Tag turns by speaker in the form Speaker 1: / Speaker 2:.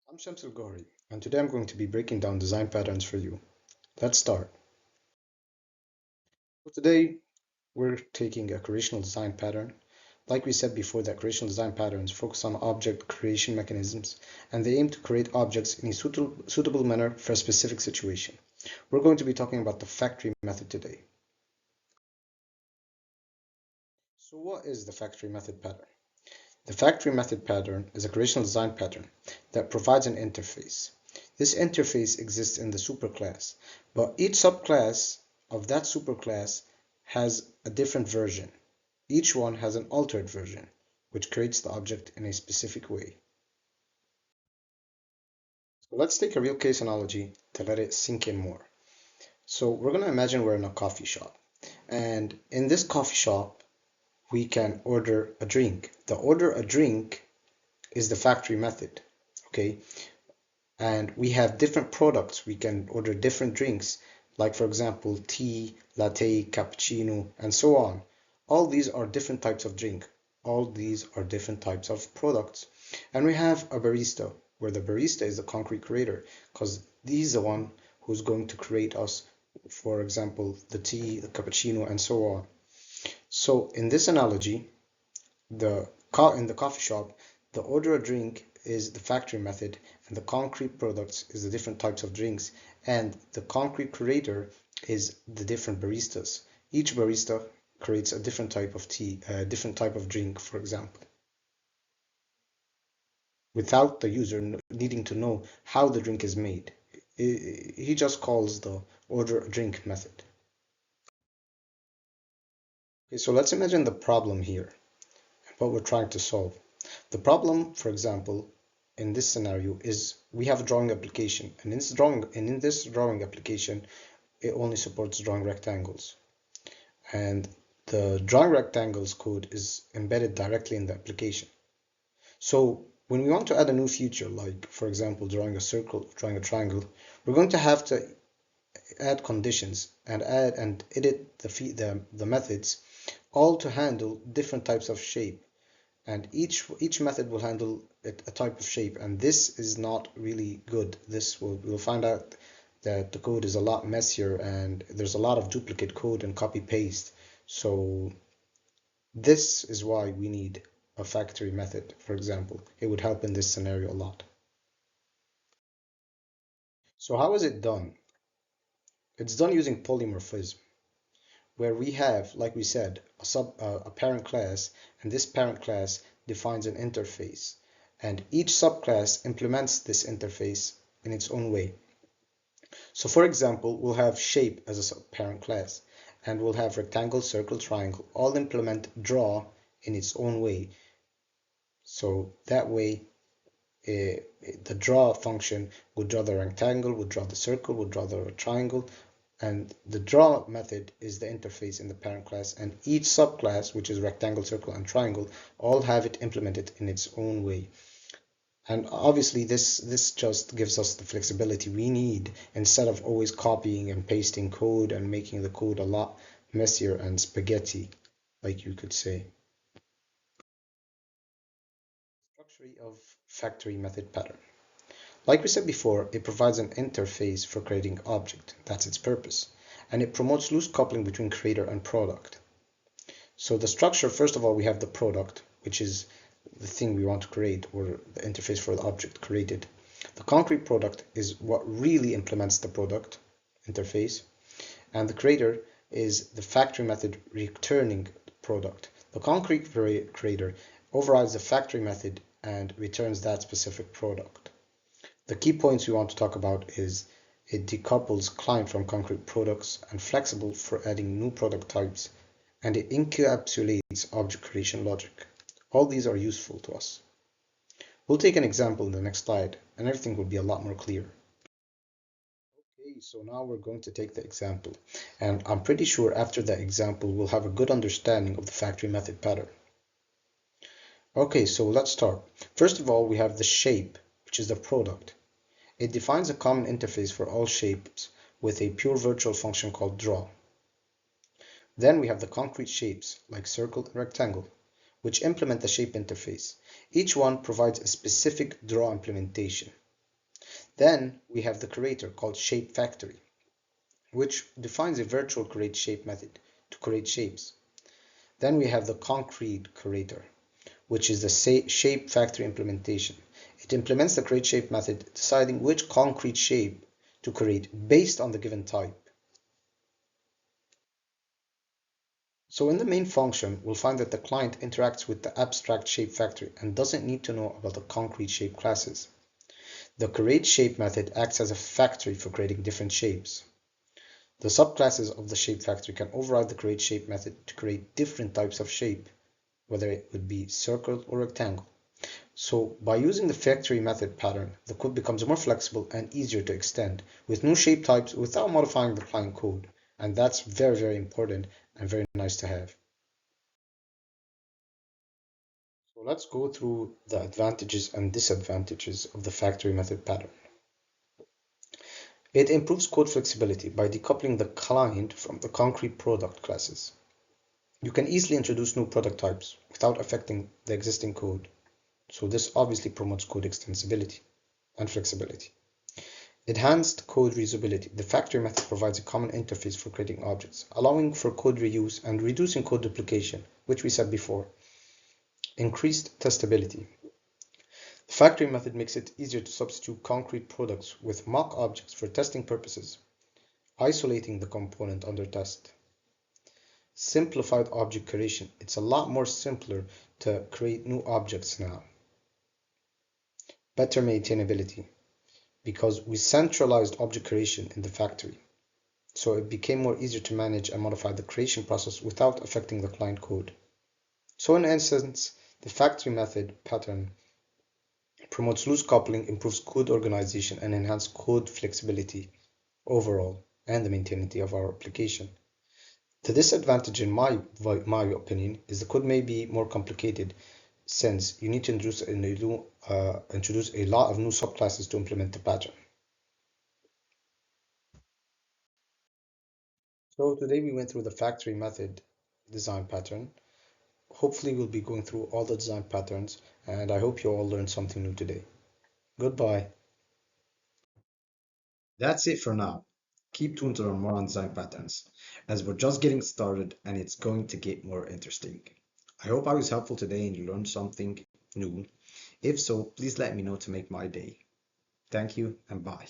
Speaker 1: I'm Shamsul Gori, and today I'm going to be breaking down design patterns for you. Let's start. So today we're taking a creational design pattern. Like we said before, that creational design patterns focus on object creation mechanisms, and they aim to create objects in a suitable manner for a specific situation. We're going to be talking about the factory method today. So what is the factory method pattern? The factory method pattern is a creational design pattern that provides an interface. This interface exists in the superclass, but each subclass of that superclass has a different version. Each one has an altered version, which creates the object in a specific way. So let's take a real case analogy to let it sink in more. So we're going to imagine we're in a coffee shop, and in this coffee shop, we can order a drink. The order a drink is the factory method, okay? And we have different products. We can order different drinks, like for example, tea, latte, cappuccino, and so on. All these are different types of drink. All these are different types of products. And we have a barista, where the barista is the concrete creator, because he's the one who's going to create us, for example, the tea, the cappuccino, and so on. So in this analogy, in the coffee shop, the order a drink is the factory method, and the concrete products is the different types of drinks, and the concrete creator is the different baristas. Each barista creates a different type of tea, a different type of drink, for example, without the user needing to know how the drink is made. He just calls the order a drink method. Okay, so let's imagine the problem here and what we're trying to solve. The problem, for example, in this scenario is we have a drawing application, and in this drawing application, it only supports drawing rectangles. And the drawing rectangles code is embedded directly in the application. So when we want to add a new feature, like for example, drawing a circle, drawing a triangle, we're going to have to add conditions and add and edit the methods all to handle different types of shape, and each method will handle a type of shape, and this is not really good. We'll find out that the code is a lot messier and there's a lot of duplicate code and copy paste. So this is why we need a factory method, for example. It would help in this scenario a lot. So how is it done? It's done using polymorphism, where we have, like we said, a parent class, and this parent class defines an interface, and each subclass implements this interface in its own way. So for example, we'll have shape as a parent class, and we'll have rectangle, circle, triangle, all implement draw in its own way. So that way, the draw function would draw the rectangle, would draw the circle, would draw the triangle, and the draw method is the interface in the parent class, and each subclass, which is rectangle, circle, and triangle, all have it implemented in its own way. And obviously this just gives us the flexibility we need instead of always copying and pasting code and making the code a lot messier and spaghetti, like you could say. Structure of factory method pattern. Like we said before, it provides an interface for creating object. That's its purpose. And it promotes loose coupling between creator and product. So the structure, first of all, we have the product, which is the thing we want to create, or the interface for the object created. The concrete product is what really implements the product interface. And the creator is the factory method returning the product. The concrete creator overrides the factory method and returns that specific product. The key points we want to talk about is it decouples client from concrete products and flexible for adding new product types, and it encapsulates object creation logic. All these are useful to us. We'll take an example in the next slide, and everything will be a lot more clear. Okay, so now we're going to take the example, and I'm pretty sure after that example we'll have a good understanding of the factory method pattern. Okay, so let's start. First of all, we have the shape, which is the product. It defines a common interface for all shapes with a pure virtual function called draw. Then we have the concrete shapes, like circle and rectangle, which implement the shape interface. Each one provides a specific draw implementation. Then we have the creator called shape factory, which defines a virtual create shape method to create shapes. Then we have the concrete creator, which is the shape factory implementation. It implements the create shape method, deciding which concrete shape to create based on the given type. So in the main function, we'll find that the client interacts with the abstract shape factory and doesn't need to know about the concrete shape classes. The create shape method acts as a factory for creating different shapes. The subclasses of the shape factory can override the create shape method to create different types of shape, whether it would be circle or rectangle. So by using the factory method pattern, the code becomes more flexible and easier to extend with new shape types without modifying the client code. And that's very, very important and very nice to have. So let's go through the advantages and disadvantages of the factory method pattern. It improves code flexibility by decoupling the client from the concrete product classes. You can easily introduce new product types without affecting the existing code. So this obviously promotes code extensibility and flexibility. Enhanced code reusability. The factory method provides a common interface for creating objects, allowing for code reuse and reducing code duplication, which we said before. Increased testability. The factory method makes it easier to substitute concrete products with mock objects for testing purposes, isolating the component under test. Simplified object creation. It's a lot more simpler to create new objects now. Better maintainability, because we centralized object creation in the factory, so it became more easier to manage and modify the creation process without affecting the client code. So in essence, the factory method pattern promotes loose coupling, improves code organization, and enhances code flexibility overall and the maintainability of our application. The disadvantage, in my opinion, is the code may be more complicated since you need to introduce a lot of new subclasses to implement the pattern. So today we went through the factory method design pattern. Hopefully we'll be going through all the design patterns, and I hope you all learned something new today. Goodbye. That's it for now. Keep tuned to learn more on design patterns, as we're just getting started and it's going to get more interesting. I hope I was helpful today and you learned something new. If so, please let me know to make my day. Thank you and bye.